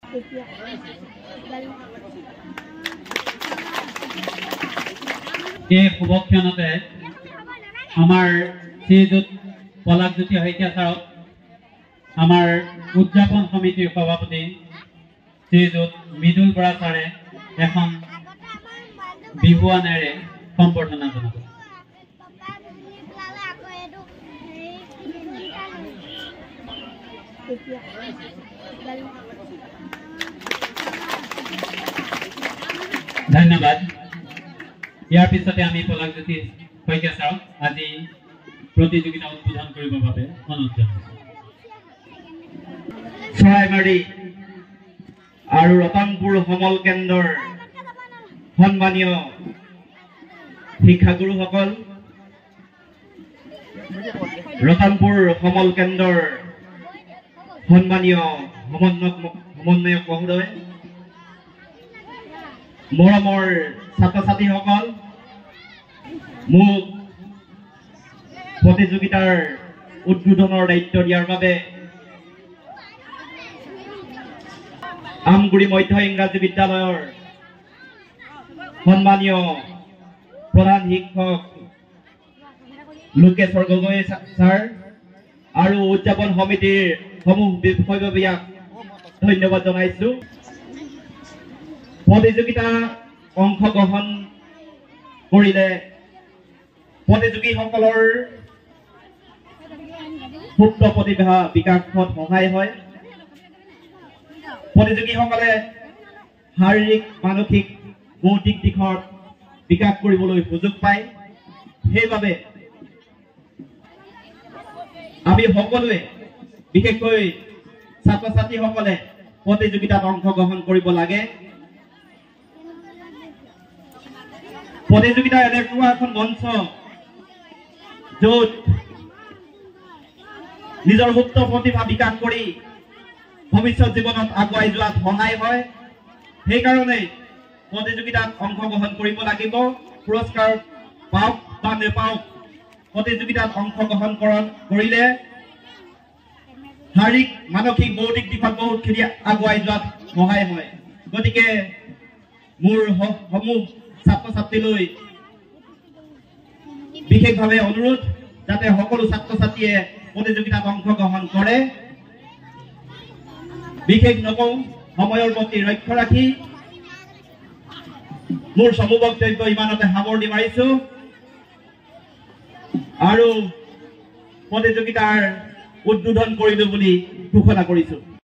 এই শুভক্ষণতে আমাৰ শ্ৰীযুত পলাশজ্যোতি শইকীয়া ছাৰক আমাৰ উদযাপন সমিতিৰ সভাপতি শ্ৰীযুত মৃদুল বৰা ছাৰে এখন বিহুৱানেৰে সম্বৰ্ধনা জনাব। ধন্যবাদ। ইয়াৰ পিছতে আমি পলাশজ্যোতি শইকীয়া ছাৰক আজি প্ৰতিযোগিতা উদ্বোধন কৰিবৰ বাবে অনুৰোধ জনাইছোঁ। চৰাইমাৰী আৰু ৰতনপুৰ সমল কেন্দ্ৰৰ সন্মানীয় শিক্ষাগুৰুসকল, ৰতনপুৰ সমল কেন্দ্ৰৰ সন্মানীয় সমন্বয়ক মহোদয়, মৰমৰ ছাত্ৰ ছাত্ৰীসকল, মোক প্ৰতিযোগিতাৰ উদ্বোধনৰ দায়িত্ব দিয়াৰ বাবে আমগুৰি মধ্য ইংৰাজী বিদ্যালয়ৰ সন্মানীয় প্ৰধান শিক্ষক লোকেশ্বৰ গগৈ ছাৰ আৰু উদযাপন সমিতিৰ সমূহ বিষয়ববীয়াক ধন্যবাদ জনাইছো। প্ৰতিযোগিতা অংশগ্ৰহণ কৰিলে প্ৰতিযোগীসকলৰ সুপ্ত প্ৰতিভা বিকাশত সহায় হয়। প্ৰতিযোগীসকলে শাৰীৰিক, মানসিক, বৌদ্ধিক দিশত বিকাশ কৰিবলৈ সুযোগ পায়। সেইবাবে আমি সকলোৱে, বিশেষকৈ ছাত্ৰ ছাত্ৰীসকলে প্ৰতিযোগিতাত অংশগ্ৰহণ কৰিব লাগে। প্ৰতিযোগিতা এনেকুৱা এখন মঞ্চ য'ত নিজৰ সুপ্ত প্ৰতিভা বিকাশ কৰি ভৱিষ্যত জীৱনত আগুৱাই যোৱাত সহায় হয়। সেইকাৰণে প্ৰতিযোগিতাত অংশগ্ৰহণ কৰিব লাগিব। পুৰস্কাৰ পাওক বা নেপাওক, প্ৰতিযোগিতাত অংশগ্ৰহণ কৰিলে শাৰীৰিক, মানসিক, বৌদ্ধিক দিশত বহুতখিনি আগুৱাই যোৱাত সহায় হয়। গতিকে মোৰ সমূহ ছাত্ৰ ছাত্ৰীলৈ বিশেষভাৱে অনুৰোধ, যাতে সকলো ছাত্ৰ ছাত্ৰীয়ে প্ৰতিযোগিতাত অংশগ্ৰহণ কৰে। বিশেষ নকওঁ, সময়ৰ প্ৰতি লক্ষ্য ৰাখি মোৰ চমু বক্তব্য ইমানতে সামৰণি মাৰিছো আৰু প্ৰতিযোগিতাৰ উদ্বোধন কৰিলো বুলি ঘোষণা কৰিছো।